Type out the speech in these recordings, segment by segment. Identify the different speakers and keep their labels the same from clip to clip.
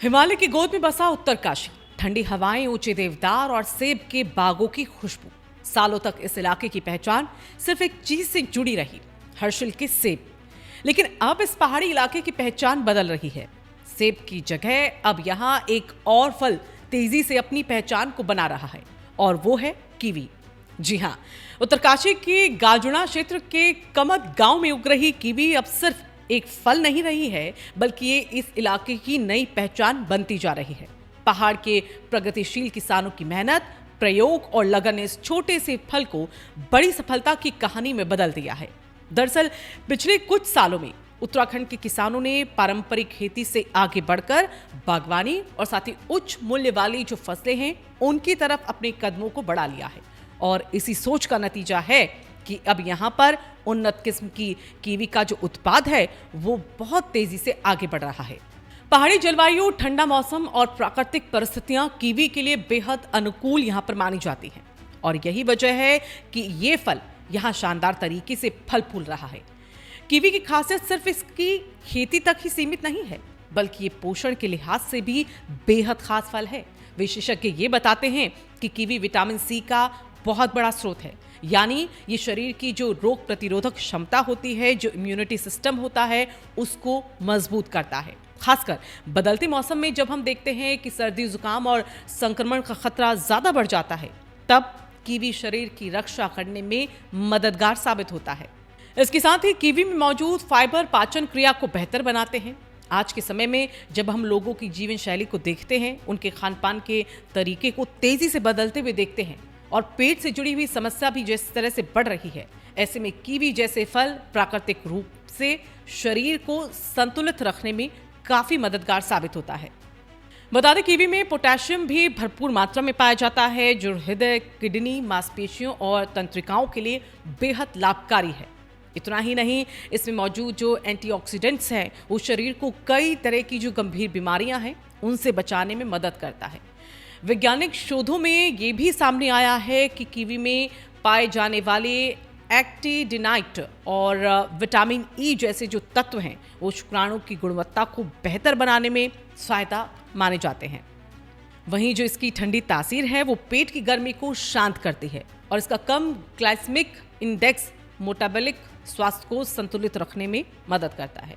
Speaker 1: हिमालय की गोद में बसा उत्तरकाशी, ठंडी हवाएं, ऊंचे देवदार और सेब के बागों की खुशबू। सालों तक इस इलाके की पहचान सिर्फ एक चीज से जुड़ी रही, हर्षिल के सेब। लेकिन अब इस पहाड़ी इलाके की पहचान बदल रही है। सेब की जगह अब यहाँ एक और फल तेजी से अपनी पहचान को बना रहा है, और वो है कीवी। जी हाँ, उत्तरकाशी के गाजुड़ा क्षेत्र के कमत गांव में उग रही कीवी अब सिर्फ एक फल नहीं रही है, बल्कि ये इस इलाके की नई पहचान बनती जा रही है। पहाड़ के प्रगतिशील किसानों की मेहनत, प्रयोग और लगन ने इस छोटे से फल को बड़ी सफलता की कहानी में बदल दिया है। दरअसल पिछले कुछ सालों में उत्तराखंड के किसानों ने पारंपरिक खेती से आगे बढ़कर बागवानी और साथ ही उच्च मूल्य वाली जो फसलें हैं उनकी तरफ अपने कदमों को बढ़ा लिया है। और इसी सोच का नतीजा है कि अब यहाँ पर उन्नत किस्म की कीवी का जो उत्पाद है वो बहुत तेजी से आगे बढ़ रहा है। पहाड़ी जलवायु, ठंडा मौसम और प्राकृतिक परिस्थितियां कीवी के लिए बेहद अनुकूल यहाँ पर मानी जाती हैं, और यही वजह है कि ये फल यहाँ शानदार तरीके से फल फूल रहा है। कीवी की खासियत सिर्फ इसकी खेती तक ही सीमित नहीं है, बल्कि ये पोषण के लिहाज से भी बेहद खास फल है। विशेषज्ञ ये बताते हैं कि कीवी विटामिन सी का बहुत बड़ा स्रोत है, यानी ये शरीर की जो रोग प्रतिरोधक क्षमता होती है, जो इम्यूनिटी सिस्टम होता है, उसको मजबूत करता है। खासकर बदलते मौसम में जब हम देखते हैं कि सर्दी, जुकाम और संक्रमण का खतरा ज्यादा बढ़ जाता है, तब कीवी शरीर की रक्षा करने में मददगार साबित होता है। इसके साथ ही कीवी में मौजूद फाइबर पाचन क्रिया को बेहतर बनाते हैं। आज के समय में जब हम लोगों की जीवन शैली को देखते हैं, उनके खान पान के तरीके को तेजी से बदलते हुए देखते हैं, और पेट से जुड़ी हुई समस्या भी जिस तरह से बढ़ रही है, ऐसे में कीवी जैसे फल प्राकृतिक रूप से शरीर को संतुलित रखने में काफी मददगार साबित होता है। बता दें, कीवी में पोटेशियम भी भरपूर मात्रा में पाया जाता है, जो हृदय, किडनी, मांसपेशियों और तंत्रिकाओं के लिए बेहद लाभकारी है। इतना ही नहीं, इसमें मौजूद जो एंटीऑक्सीडेंट्स हैं वो शरीर को कई तरह की जो गंभीर बीमारियां हैं उनसे बचाने में मदद करता है। वैज्ञानिक शोधों में ये भी सामने आया है कि कीवी में पाए जाने वाले एक्टिनिडाइन और विटामिन ई जैसे जो तत्व हैं वो शुक्राणु की गुणवत्ता को बेहतर बनाने में सहायता माने जाते हैं। वहीं जो इसकी ठंडी तासीर है वो पेट की गर्मी को शांत करती है, और इसका कम ग्लाइसेमिक इंडेक्स मेटाबॉलिक स्वास्थ्य को संतुलित रखने में मदद करता है।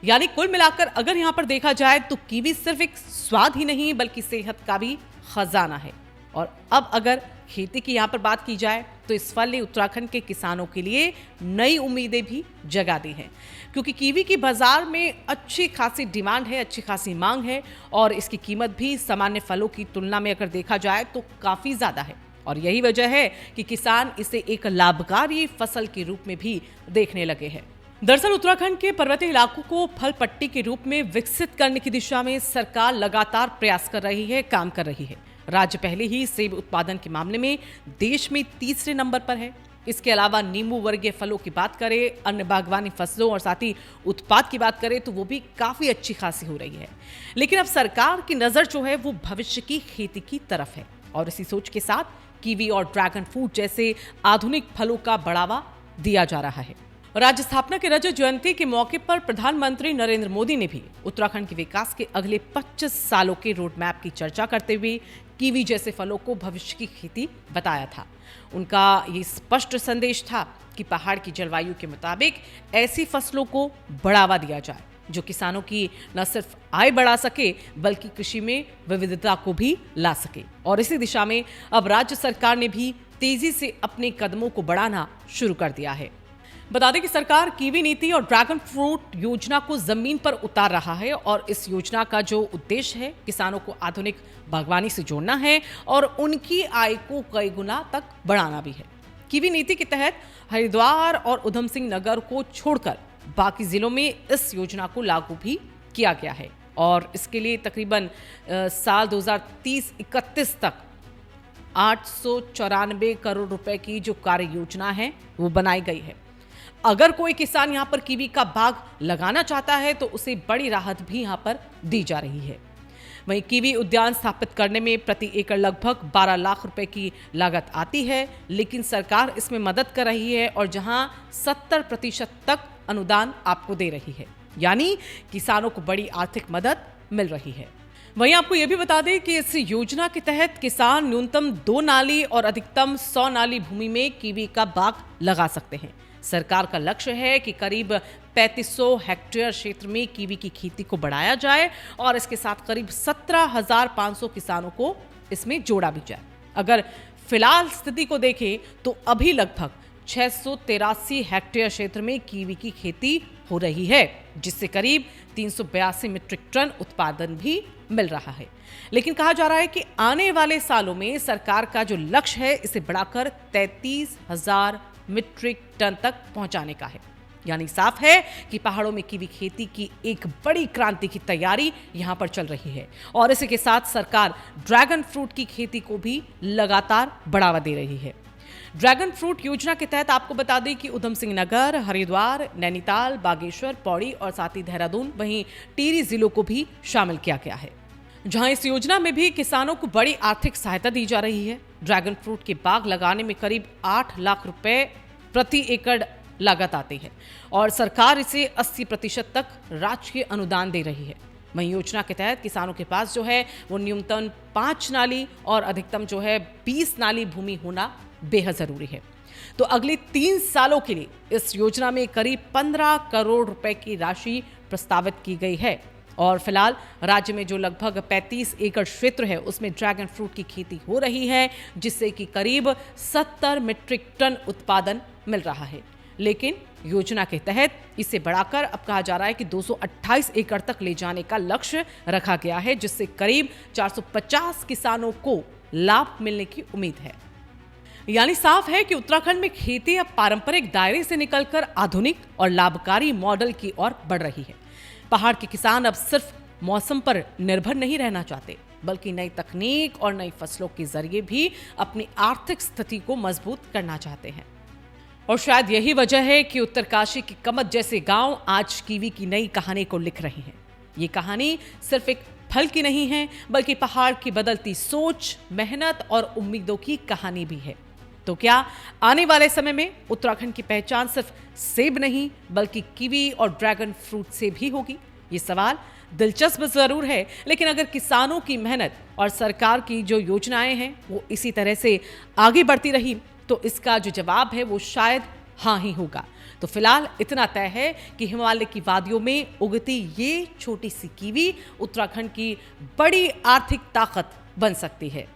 Speaker 1: यानी कुल मिलाकर अगर यहाँ पर देखा जाए तो कीवी सिर्फ एक स्वाद ही नहीं, बल्कि सेहत का भी खजाना है। और अब अगर खेती की यहाँ पर बात की जाए तो इस फल ने उत्तराखंड के किसानों के लिए नई उम्मीदें भी जगा दी हैं, क्योंकि कीवी की बाजार में अच्छी खासी डिमांड है, अच्छी खासी मांग है, और इसकी कीमत भी सामान्य फलों की तुलना में अगर देखा जाए तो काफ़ी ज़्यादा है। और यही वजह है कि किसान इसे एक लाभकारी फसल के रूप में भी देखने लगे हैं। दरअसल उत्तराखंड के पर्वतीय इलाकों को फल पट्टी के रूप में विकसित करने की दिशा में सरकार लगातार प्रयास कर रही है, काम कर रही है। राज्य पहले ही सेब उत्पादन के मामले में देश में तीसरे नंबर पर है। इसके अलावा नींबू वर्गीय फलों की बात करें, अन्य बागवानी फसलों और साथ ही उत्पाद की बात करें तो वो भी काफ़ी अच्छी खासी हो रही है। लेकिन अब सरकार की नज़र जो है वो भविष्य की खेती की तरफ है, और इसी सोच के साथ कीवी और ड्रैगन फ्रूट जैसे आधुनिक फलों का बढ़ावा दिया जा रहा है। राज्य स्थापना के रजत जयंती के मौके पर प्रधानमंत्री नरेंद्र मोदी ने भी उत्तराखंड के विकास के अगले 25 सालों के रोड मैप की चर्चा करते हुए कीवी जैसे फलों को भविष्य की खेती बताया था। उनका ये स्पष्ट संदेश था कि पहाड़ की जलवायु के मुताबिक ऐसी फसलों को बढ़ावा दिया जाए जो किसानों की न सिर्फ आय बढ़ा सके, बल्कि कृषि में विविधता को भी ला सके। और इसी दिशा में अब राज्य सरकार ने भी तेजी से अपने कदमों को बढ़ाना शुरू कर दिया है। बता दें कि सरकार कीवी नीति और ड्रैगन फ्रूट योजना को जमीन पर उतार रहा है, और इस योजना का जो उद्देश्य है किसानों को आधुनिक बागवानी से जोड़ना है और उनकी आय को कई गुना तक बढ़ाना भी है। कीवी नीति के तहत हरिद्वार और उधम सिंह नगर को छोड़कर बाकी जिलों में इस योजना को लागू भी किया गया है, और इसके लिए तकरीबन साल 2030-31 तक 894 करोड़ रुपए की जो कार्य योजना है वो बनाई गई है। अगर कोई किसान यहाँ पर कीवी का बाग लगाना चाहता है तो उसे बड़ी राहत भी यहाँ पर दी जा रही है। वहीं कीवी उद्यान स्थापित करने में प्रति एकड़ लगभग 12 लाख रुपए की लागत आती है, लेकिन सरकार इसमें मदद कर रही है, और जहां 70% तक अनुदान आपको दे रही है, यानी किसानों को बड़ी आर्थिक मदद मिल रही है। वहीं आपको यह भी बता दें कि इस योजना के तहत किसान न्यूनतम 2 नाली और अधिकतम 100 नाली भूमि में कीवी का बाग लगा सकते हैं। सरकार का लक्ष्य है कि करीब 3500 हेक्टेयर क्षेत्र में कीवी की खेती को बढ़ाया जाए और इसके साथ करीब 17,500 किसानों को इसमें जोड़ा भी जाए। अगर फिलहाल स्थिति को देखें तो अभी लगभग 683 हेक्टेयर क्षेत्र में कीवी की खेती हो रही है, जिससे करीब 382 मीट्रिक टन उत्पादन भी मिल रहा है। लेकिन कहा जा रहा है कि आने वाले सालों में सरकार का जो लक्ष्य है इसे बढ़ाकर 33,000 मीट्रिक टन तक पहुंचाने का है। यानी साफ है कि पहाड़ों में कीवी खेती की एक बड़ी क्रांति की तैयारी यहां पर चल रही है और इसी के साथ सरकार ड्रैगन फ्रूट की खेती को भी लगातार बढ़ावा दे रही है। ड्रैगन फ्रूट योजना के तहत आपको बता दें कि उधम सिंह नगर, हरिद्वार, नैनीताल, बागेश्वर, पौड़ी और साथ ही देहरादून वहीं टिहरी जिलों को भी शामिल किया गया है, जहां इस योजना में भी किसानों को बड़ी आर्थिक सहायता दी जा रही है। ड्रैगन फ्रूट के बाग लगाने में करीब 8 लाख रुपए प्रति एकड़ लागत आती है और सरकार इसे 80% तक राजकीय अनुदान दे रही है। वहीं योजना के तहत किसानों के पास जो है वो न्यूनतम 5 नाली और अधिकतम जो है 20 नाली भूमि होना बेहद जरूरी है। तो अगले 3 सालों के लिए इस योजना में करीब 15 करोड़ रुपए की राशि प्रस्तावित की गई है और फिलहाल राज्य में जो लगभग 35 एकड़ क्षेत्र है उसमें ड्रैगन फ्रूट की खेती हो रही है, जिससे कि करीब 70 मीट्रिक टन उत्पादन मिल रहा है। लेकिन योजना के तहत इसे बढ़ाकर अब कहा जा रहा है कि 228 एकड़ तक ले जाने का लक्ष्य रखा गया है, जिससे करीब 450 किसानों को लाभ मिलने की उम्मीद है। यानी साफ है कि उत्तराखंड में खेती अब पारंपरिक दायरे से निकलकर आधुनिक और लाभकारी मॉडल की ओर बढ़ रही है। पहाड़ के किसान अब सिर्फ मौसम पर निर्भर नहीं रहना चाहते, बल्कि नई तकनीक और नई फसलों के जरिए भी अपनी आर्थिक स्थिति को मजबूत करना चाहते हैं। और शायद यही वजह है कि उत्तरकाशी की कमत जैसे गांव आज कीवी की नई कहानी को लिख रहे हैं। ये कहानी सिर्फ एक फल की नहीं है, बल्कि पहाड़ की बदलती सोच, मेहनत और उम्मीदों की कहानी भी है। तो क्या आने वाले समय में उत्तराखंड की पहचान सिर्फ सेब नहीं बल्कि कीवी और ड्रैगन फ्रूट से भी होगी? ये सवाल दिलचस्प जरूर है, लेकिन अगर किसानों की मेहनत और सरकार की जो योजनाएं हैं वो इसी तरह से आगे बढ़ती रही तो इसका जो जवाब है वो शायद हाँ ही होगा। तो फिलहाल इतना तय है कि हिमालय की वादियों में उगती ये छोटी सी कीवी उत्तराखंड की बड़ी आर्थिक ताकत बन सकती है।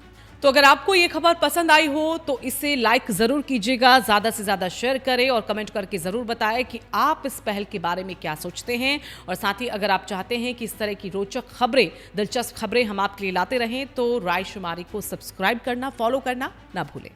Speaker 1: तो अगर आपको ये खबर पसंद आई हो तो इसे लाइक जरूर कीजिएगा, ज्यादा से ज्यादा शेयर करें और कमेंट करके जरूर बताएं कि आप इस पहल के बारे में क्या सोचते हैं। और साथ ही अगर आप चाहते हैं कि इस तरह की रोचक खबरें, दिलचस्प खबरें हम आपके लिए लाते रहें तो राय शुमारी को सब्सक्राइब करना, फॉलो करना ना भूलें।